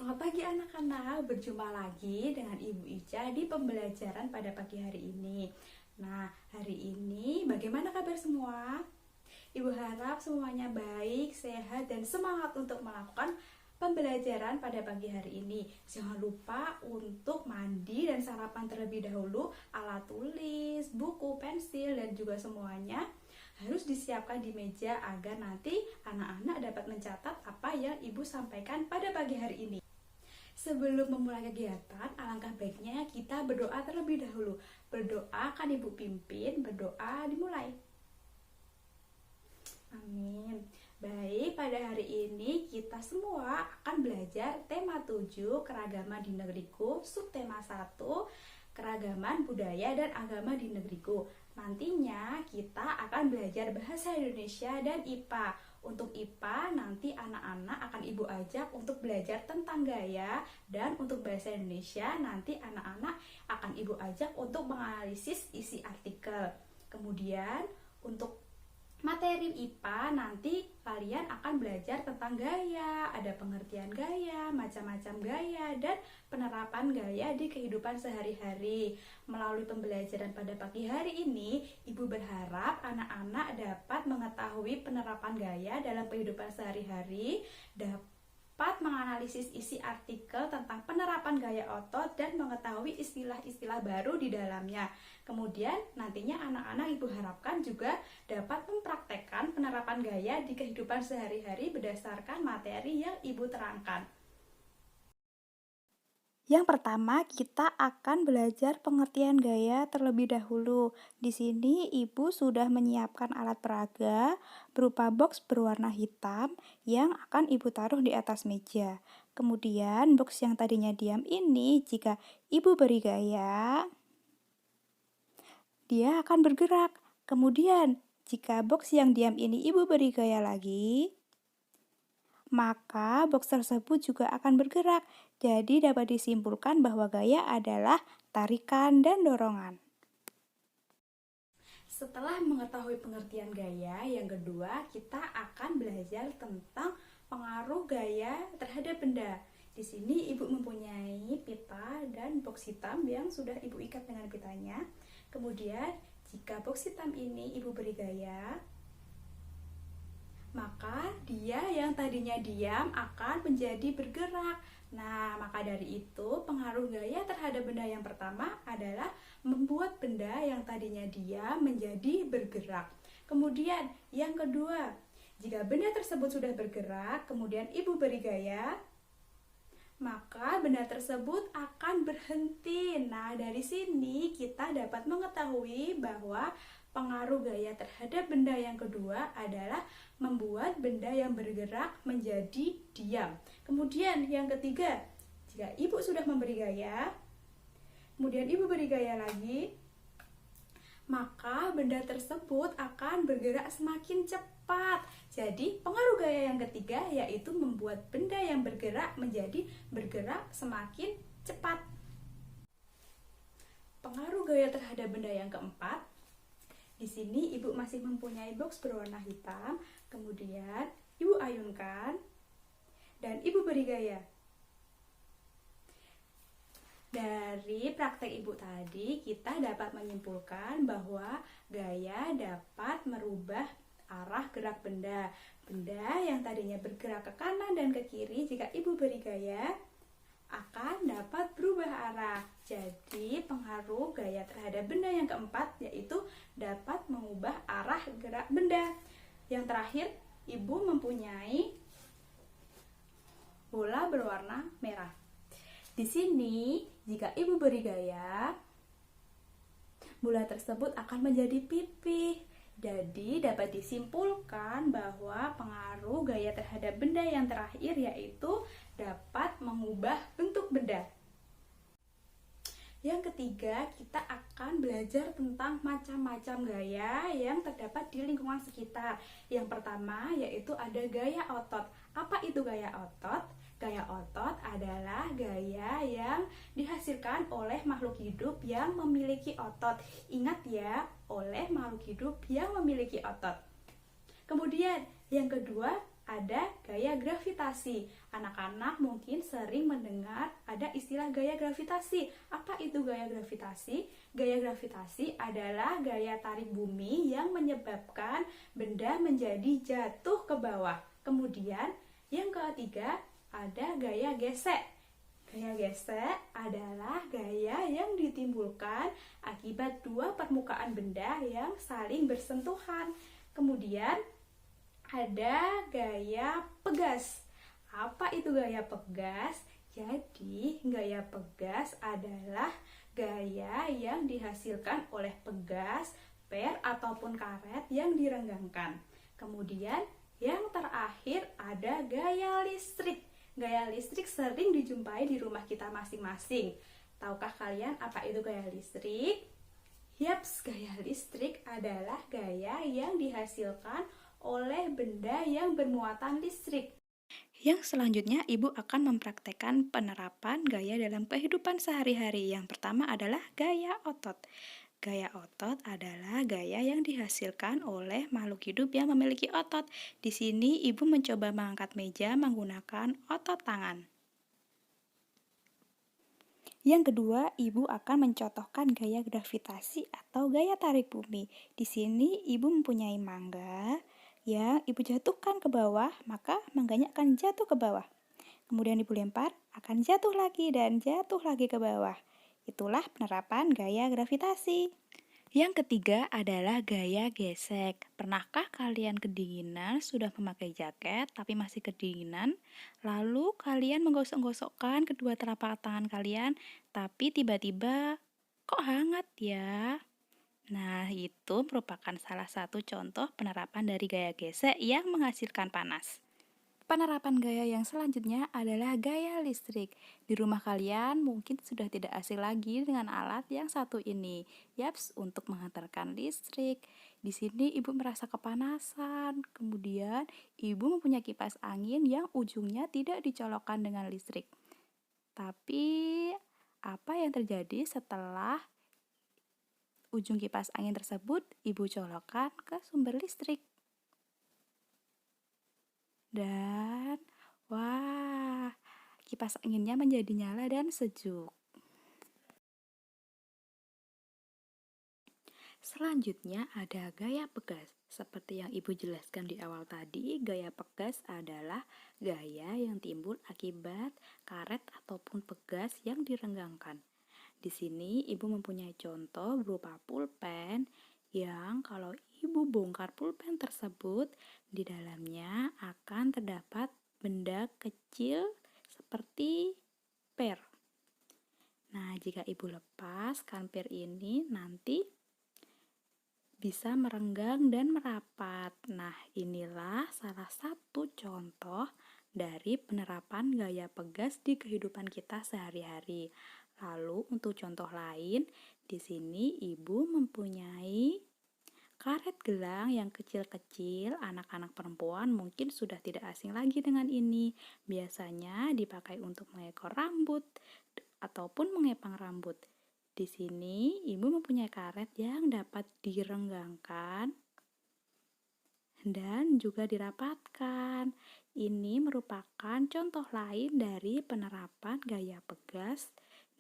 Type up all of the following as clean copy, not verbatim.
Selamat pagi anak-anak, berjumpa lagi dengan Ibu Ica di pembelajaran pada pagi hari ini. Nah, hari ini bagaimana kabar semua? Ibu harap semuanya baik, sehat, dan semangat untuk melakukan pembelajaran pada pagi hari ini. Jangan lupa untuk mandi dan sarapan terlebih dahulu, alat tulis, buku, pensil, dan juga semuanya harus disiapkan di meja agar nanti anak-anak dapat mencatat apa yang Ibu sampaikan pada pagi hari ini. Sebelum memulai kegiatan, alangkah baiknya kita berdoa terlebih dahulu. Berdoa kan Ibu pimpin, berdoa dimulai. Amin. Baik, pada hari ini kita semua akan belajar tema 7 keragaman di negeriku, subtema 1 keragaman budaya dan agama di negeriku. Nantinya kita akan belajar bahasa Indonesia dan IPA. Untuk IPA nanti anak-anak akan Ibu ajak untuk belajar tentang gaya, dan untuk bahasa Indonesia nanti anak-anak akan Ibu ajak untuk menganalisis isi artikel. Kemudian untuk materi IPA nanti kalian akan belajar tentang gaya, ada pengertian gaya, macam-macam gaya, dan penerapan gaya di kehidupan sehari-hari. Melalui pembelajaran pada pagi hari ini, Ibu berharap anak-anak dapat mengetahui penerapan gaya dalam kehidupan sehari-hari, dapat menganalisis isi artikel tentang penerapan gaya otot, dan mengetahui istilah-istilah baru di dalamnya. Kemudian nantinya anak-anak Ibu harapkan juga dapat mempraktekkan penerapan gaya di kehidupan sehari-hari berdasarkan materi yang Ibu terangkan. Yang pertama, kita akan belajar pengertian gaya terlebih dahulu. Di sini Ibu sudah menyiapkan alat peraga berupa box berwarna hitam yang akan Ibu taruh di atas meja. Kemudian box yang tadinya diam ini, jika Ibu beri gaya, dia akan bergerak. Kemudian, jika box yang diam ini Ibu beri gaya lagi, maka box tersebut juga akan bergerak. Jadi dapat disimpulkan bahwa gaya adalah tarikan dan dorongan. Setelah mengetahui pengertian gaya, yang kedua kita akan belajar tentang pengaruh gaya terhadap benda. Di sini Ibu mempunyai pita dan box hitam yang sudah Ibu ikat dengan pitanya. Kemudian, jika box hitam ini Ibu beri gaya, maka dia yang tadinya diam akan menjadi bergerak. Nah, maka dari itu pengaruh gaya terhadap benda yang pertama adalah membuat benda yang tadinya diam menjadi bergerak. Kemudian, yang kedua, jika benda tersebut sudah bergerak, kemudian Ibu beri gaya, maka benda tersebut akan berhenti. Nah, dari sini kita dapat mengetahui bahwa pengaruh gaya terhadap benda yang kedua adalah membuat benda yang bergerak menjadi diam. Kemudian yang ketiga, jika Ibu sudah memberi gaya, kemudian Ibu beri gaya lagi, maka benda tersebut akan bergerak semakin cepat. Jadi pengaruh gaya yang ketiga yaitu membuat benda yang bergerak menjadi bergerak semakin cepat. Pengaruh gaya terhadap benda yang keempat, di sini Ibu masih mempunyai box berwarna hitam, kemudian Ibu ayunkan dan Ibu beri gaya. Dari praktek Ibu tadi, kita dapat menyimpulkan bahwa gaya dapat merubah arah gerak benda. Benda yang tadinya bergerak ke kanan dan ke kiri, jika Ibu beri gaya, akan dapat berubah arah. Jadi pengaruh gaya terhadap benda yang keempat yaitu dapat mengubah arah gerak benda. Yang terakhir, Ibu mempunyai bola berwarna merah. Di sini, jika Ibu beri gaya, bola tersebut akan menjadi pipih. Jadi dapat disimpulkan bahwa pengaruh gaya terhadap benda yang terakhir yaitu dapat mengubah bentuk benda. Yang ketiga, kita akan belajar tentang macam-macam gaya yang terdapat di lingkungan sekitar. Yang pertama yaitu ada gaya otot. Apa itu gaya otot? Gaya otot adalah gaya yang dihasilkan oleh makhluk hidup yang memiliki otot. Ingat ya, oleh makhluk hidup yang memiliki otot. Kemudian yang kedua ada gaya gravitasi. Anak-anak mungkin sering mendengar ada istilah gaya gravitasi. Apa itu gaya gravitasi? Gaya gravitasi adalah gaya tarik bumi yang menyebabkan benda menjadi jatuh ke bawah. Kemudian yang ketiga ada gaya gesek. Gaya gesek adalah gaya yang ditimbulkan akibat dua permukaan benda yang saling bersentuhan. Kemudian ada gaya pegas. Apa itu gaya pegas? Jadi, gaya pegas adalah gaya yang dihasilkan oleh pegas, per ataupun karet yang direnggangkan. Kemudian, yang terakhir ada gaya listrik. Gaya listrik sering dijumpai di rumah kita masing-masing. Tahukah kalian apa itu gaya listrik? Yaps, gaya listrik adalah gaya yang dihasilkan oleh benda yang bermuatan listrik. Yang selanjutnya, Ibu akan mempraktekkan penerapan gaya dalam kehidupan sehari-hari. Yang pertama adalah gaya otot. Gaya otot adalah gaya yang dihasilkan oleh makhluk hidup yang memiliki otot. Di sini, Ibu mencoba mengangkat meja menggunakan otot tangan. Yang kedua, Ibu akan mencontohkan gaya gravitasi atau gaya tarik bumi. Di sini, Ibu mempunyai mangga yang Ibu jatuhkan ke bawah, maka mangganya akan jatuh ke bawah. Kemudian Ibu lempar, akan jatuh lagi dan jatuh lagi ke bawah. Itulah penerapan gaya gravitasi. Yang ketiga adalah gaya gesek. Pernahkah kalian kedinginan sudah memakai jaket tapi masih kedinginan? Lalu kalian menggosok-gosokkan kedua telapak tangan kalian, tapi tiba-tiba kok hangat ya? Nah, itu merupakan salah satu contoh penerapan dari gaya gesek yang menghasilkan panas. Penerapan gaya yang selanjutnya adalah gaya listrik. Di rumah kalian mungkin sudah tidak asing lagi dengan alat yang satu ini. Yaps, untuk menghantarkan listrik. Di sini Ibu merasa kepanasan. Kemudian Ibu mempunyai kipas angin yang ujungnya tidak dicolokkan dengan listrik. Tapi apa yang terjadi setelah ujung kipas angin tersebut Ibu colokkan ke sumber listrik? Dan wah, kipas anginnya menjadi nyala dan sejuk. Selanjutnya ada gaya pegas. Seperti yang Ibu jelaskan di awal tadi, gaya pegas adalah gaya yang timbul akibat karet ataupun pegas yang direnggangkan. Di sini Ibu mempunyai contoh berupa pulpen yang kalau Ibu bongkar pulpen tersebut, di dalamnya akan terdapat benda kecil seperti per. Nah, jika Ibu lepaskan per ini, nanti bisa merenggang dan merapat. Nah, inilah salah satu contoh dari penerapan gaya pegas di kehidupan kita sehari-hari. Lalu untuk contoh lain, di sini Ibu mempunyai karet gelang yang kecil-kecil. Anak-anak perempuan mungkin sudah tidak asing lagi dengan ini. Biasanya dipakai untuk mengekor rambut ataupun mengepang rambut. Di sini Ibu mempunyai karet yang dapat direnggangkan dan juga dirapatkan. Ini merupakan contoh lain dari penerapan gaya pegas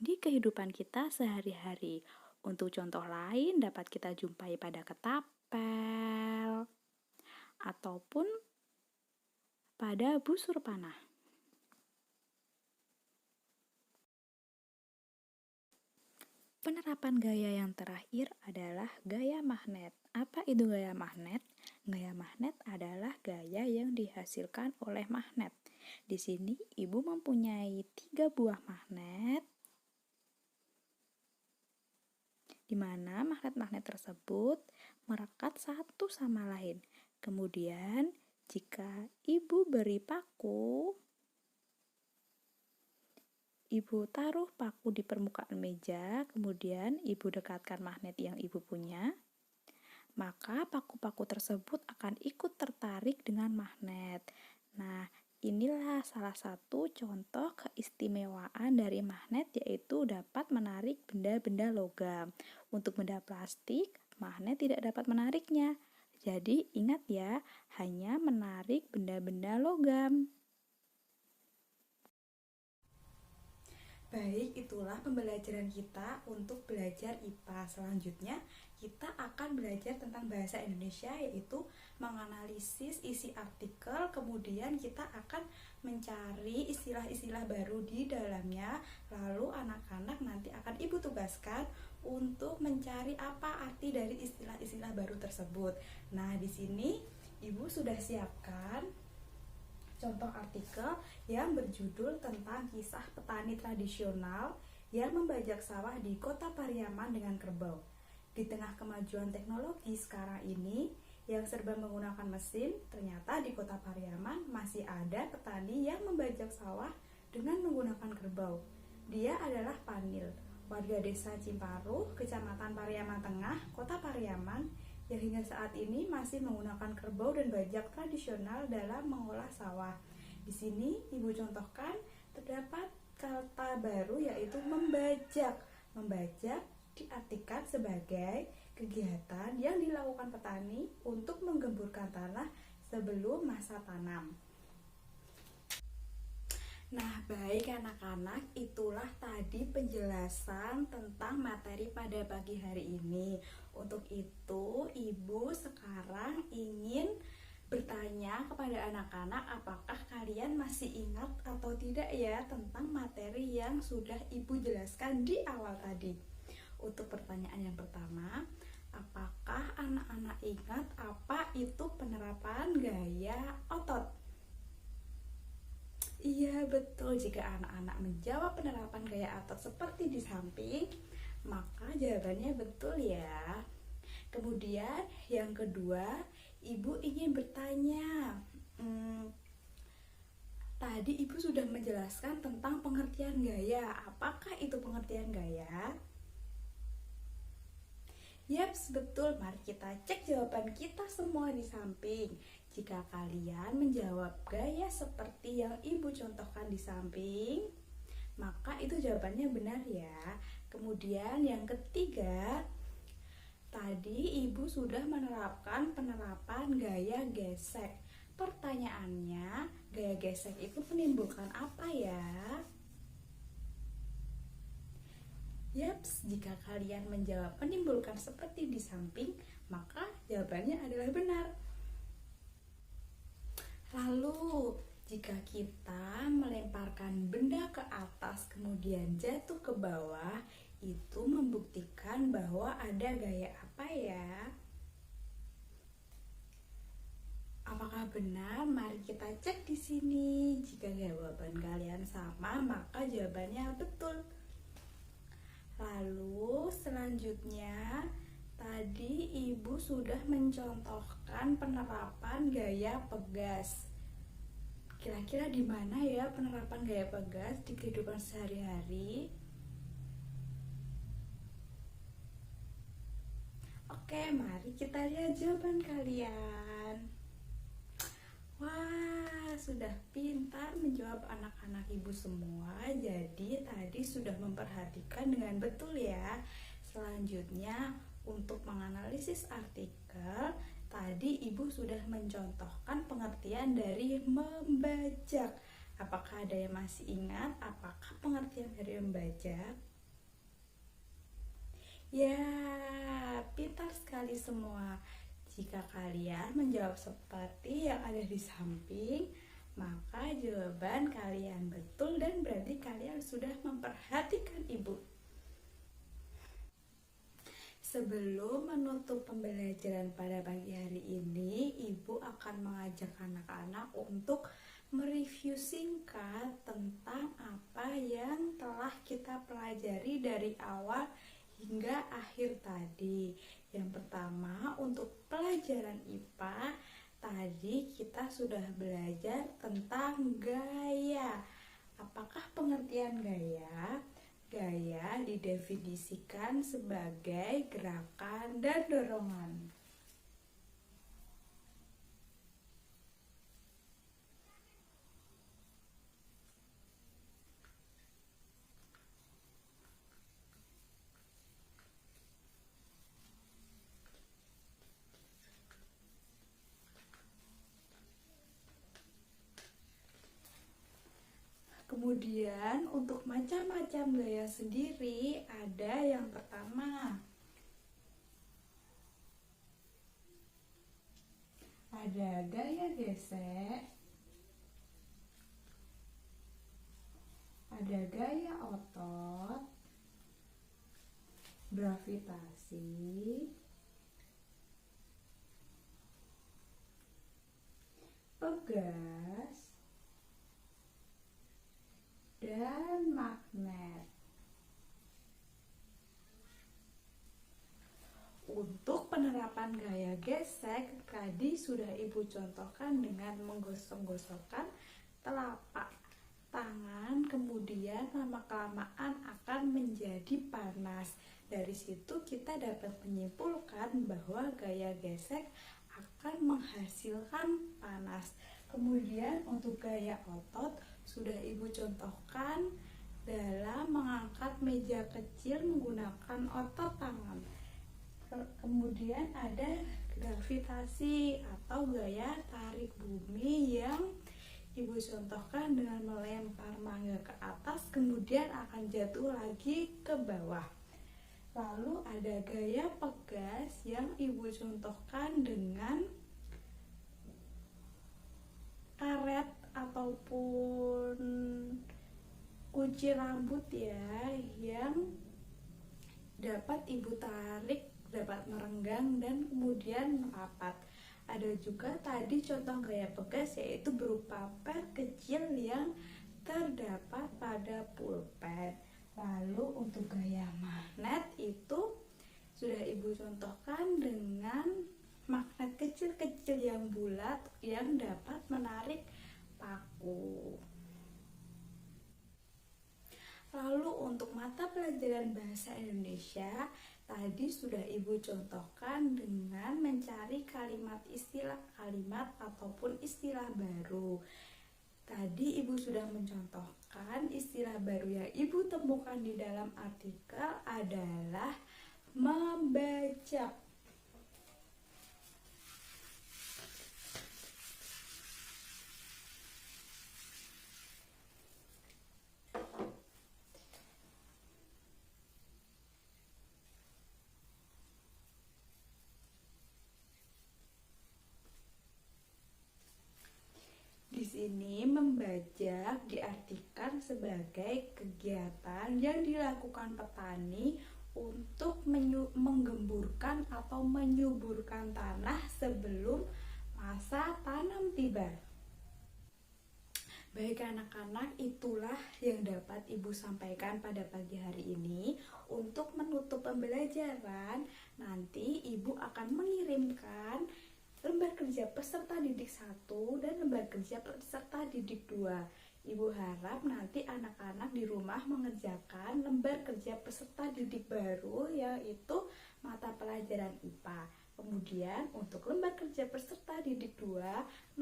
di kehidupan kita sehari-hari. Untuk contoh lain dapat kita jumpai pada ketapel ataupun pada busur panah. Penerapan gaya yang terakhir adalah gaya magnet. Apa itu gaya magnet? Gaya magnet adalah gaya yang dihasilkan oleh magnet. Di sini Ibu mempunyai 3 buah magnet, di mana magnet-magnet tersebut merekat satu sama lain. Kemudian, jika Ibu beri paku, Ibu taruh paku di permukaan meja, kemudian Ibu dekatkan magnet yang Ibu punya, maka paku-paku tersebut akan ikut tertarik dengan magnet. Nah, inilah salah satu contoh keistimewaan dari magnet, yaitu dapat menarik benda-benda logam. Untuk benda plastik, magnet tidak dapat menariknya. Jadi ingat ya, hanya menarik benda-benda logam. Baik, itulah pembelajaran kita untuk belajar IPA. Selanjutnya, kita akan belajar tentang bahasa Indonesia, yaitu menganalisis isi artikel, kemudian kita akan mencari istilah-istilah baru di dalamnya. Lalu anak-anak nanti akan Ibu tugaskan untuk mencari apa arti dari istilah-istilah baru tersebut. Nah, di sini Ibu sudah siapkan contoh artikel yang berjudul tentang kisah petani tradisional yang membajak sawah di kota Pariaman dengan kerbau. Di tengah kemajuan teknologi sekarang ini yang serba menggunakan mesin, ternyata di kota Pariaman masih ada petani yang membajak sawah dengan menggunakan kerbau. Dia adalah Panil, warga desa Cimparuh, kecamatan Pariaman Tengah, kota Pariaman, yang hingga saat ini masih menggunakan kerbau dan bajak tradisional dalam mengolah sawah. Di sini Ibu contohkan terdapat kata baru yaitu membajak. Membajak diartikan sebagai kegiatan yang dilakukan petani untuk menggemburkan tanah sebelum masa tanam. Nah, baik anak-anak, itulah tadi penjelasan tentang materi pada pagi hari ini. Untuk itu, Ibu sekarang ingin bertanya kepada anak-anak apakah kalian masih ingat atau tidak ya tentang materi yang sudah Ibu jelaskan di awal tadi. Untuk pertanyaan yang pertama, apakah anak-anak ingat apa itu penerapan gaya otot? Iya betul, jika anak-anak menjawab penerapan gaya otot seperti di samping, maka jawabannya betul ya. Kemudian yang kedua, Ibu ingin bertanya, tadi Ibu sudah menjelaskan tentang pengertian gaya. Apakah itu pengertian gaya? Yaps, betul. Mari kita cek jawaban kita semua di samping. Jika kalian menjawab gaya seperti yang Ibu contohkan di samping, maka itu jawabannya benar ya. Kemudian yang ketiga, tadi Ibu sudah menerapkan penerapan gaya gesek. Pertanyaannya, gaya gesek itu menimbulkan apa ya? Yaps, jika kalian menjawab menimbulkan seperti di samping, maka jawabannya adalah benar. Lalu, jika kita melemparkan benda ke atas kemudian jatuh ke bawah, itu membuktikan bahwa ada gaya apa ya? Apakah benar? Mari kita cek di sini. Jika jawaban kalian sama, maka jawabannya betul. Lalu selanjutnya, tadi Ibu sudah mencontohkan penerapan gaya pegas. Kira-kira di mana ya penerapan gaya pegas di kehidupan sehari-hari? Oke, mari kita lihat jawaban kalian. Wah, sudah pintar menjawab anak-anak Ibu semua. Jadi tadi sudah memperhatikan dengan betul ya. Selanjutnya, untuk menganalisis artikel, tadi Ibu sudah mencontohkan pengertian dari membajak. Apakah ada yang masih ingat apakah pengertian dari membajak? Ya, pintar sekali semua. Jika kalian menjawab seperti yang ada di samping, maka jawaban kalian betul dan berarti kalian sudah memperhatikan Ibu. Sebelum menutup pembelajaran pada pagi hari ini, Ibu akan mengajak anak-anak untuk mereview singkat tentang apa yang telah kita pelajari dari awal hingga akhir tadi. Yang pertama, untuk pelajaran IPA, tadi kita sudah belajar tentang gaya. Apakah pengertian gaya? Gaya didefinisikan sebagai gerakan dan dorongan. Kemudian untuk macam-macam gaya sendiri ada yang pertama, ada gaya gesek, ada gaya otot, gravitasi, pegas, dan magnet. Untuk penerapan gaya gesek tadi sudah Ibu contohkan dengan menggosok-gosokkan telapak tangan, kemudian lama-kelamaan akan menjadi panas. Dari situ kita dapat menyimpulkan bahwa gaya gesek akan menghasilkan panas. Kemudian untuk gaya otot sudah Ibu contohkan dalam mengangkat meja kecil menggunakan otot tangan. Kemudian ada gravitasi atau gaya tarik bumi yang Ibu contohkan dengan melempar mangga ke atas kemudian akan jatuh lagi ke bawah. Lalu ada gaya pegas yang Ibu contohkan dengan karet ataupun kunci rambut ya, yang dapat Ibu tarik, dapat merenggang dan kemudian merapat. Ada juga tadi contoh gaya pegas yaitu berupa per kecil yang terdapat pada pulpen. Lalu untuk gaya magnet itu sudah Ibu contohkan dengan magnet kecil-kecil yang bulat yang dapat menarik paku. Lalu untuk mata pelajaran bahasa Indonesia tadi sudah Ibu contohkan dengan mencari kalimat istilah kalimat ataupun istilah baru. Tadi Ibu sudah mencontohkan istilah baru yang Ibu temukan di dalam artikel adalah membajak. Di sini membajak diartikan sebagai kegiatan yang dilakukan petani untuk menggemburkan atau menyuburkan tanah sebelum masa tanam tiba. Baik anak-anak, itulah yang dapat Ibu sampaikan pada pagi hari ini. Untuk menutup pembelajaran, nanti Ibu akan mengirimkan lembar kerja peserta didik 1 dan lembar kerja peserta didik 2. Ibu harap nanti anak-anak di rumah mengerjakan lembar kerja peserta didik baru yaitu mata pelajaran IPA. Kemudian untuk lembar kerja peserta didik 2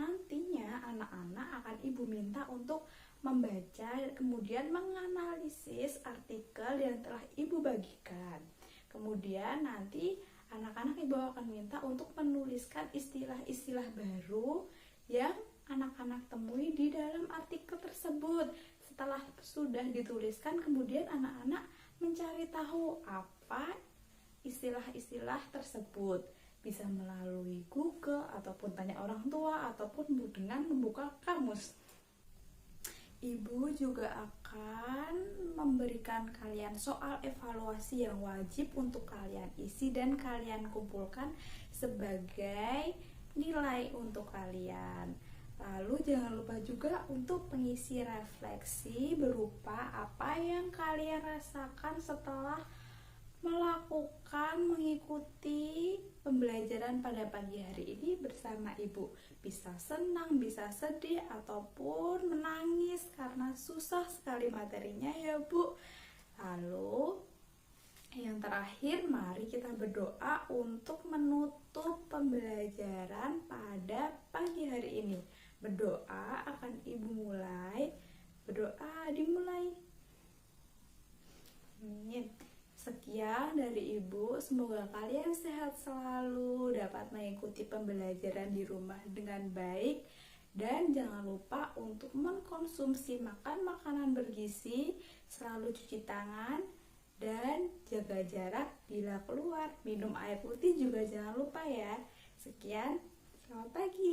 nantinya anak-anak akan Ibu minta untuk membaca kemudian menganalisis artikel yang telah Ibu bagikan. Kemudian nanti anak-anak Ibu akan minta untuk menuliskan istilah-istilah baru yang anak-anak temui di dalam artikel tersebut. Setelah sudah dituliskan, kemudian anak-anak mencari tahu apa istilah-istilah tersebut. Bisa melalui Google, ataupun tanya orang tua, ataupun dengan membuka kamus. Ibu juga akan memberikan kalian soal evaluasi yang wajib untuk kalian isi dan kalian kumpulkan sebagai nilai untuk kalian. Lalu jangan lupa juga untuk pengisi refleksi berupa apa yang kalian rasakan setelah mengikuti pembelajaran pada pagi hari ini bersama Ibu. Bisa senang, bisa sedih, ataupun menangis karena susah sekali materinya ya Bu. Lalu yang terakhir, mari kita berdoa untuk menutup pembelajaran pada pagi hari ini. Berdoa akan Ibu mulai. Berdoa dimulai. Amin. Sekian dari Ibu, semoga kalian sehat selalu, dapat mengikuti pembelajaran di rumah dengan baik, Dan jangan lupa untuk mengkonsumsi makanan bergizi, selalu cuci tangan, dan jaga jarak bila keluar. Minum air putih juga jangan lupa ya. Sekian, selamat pagi.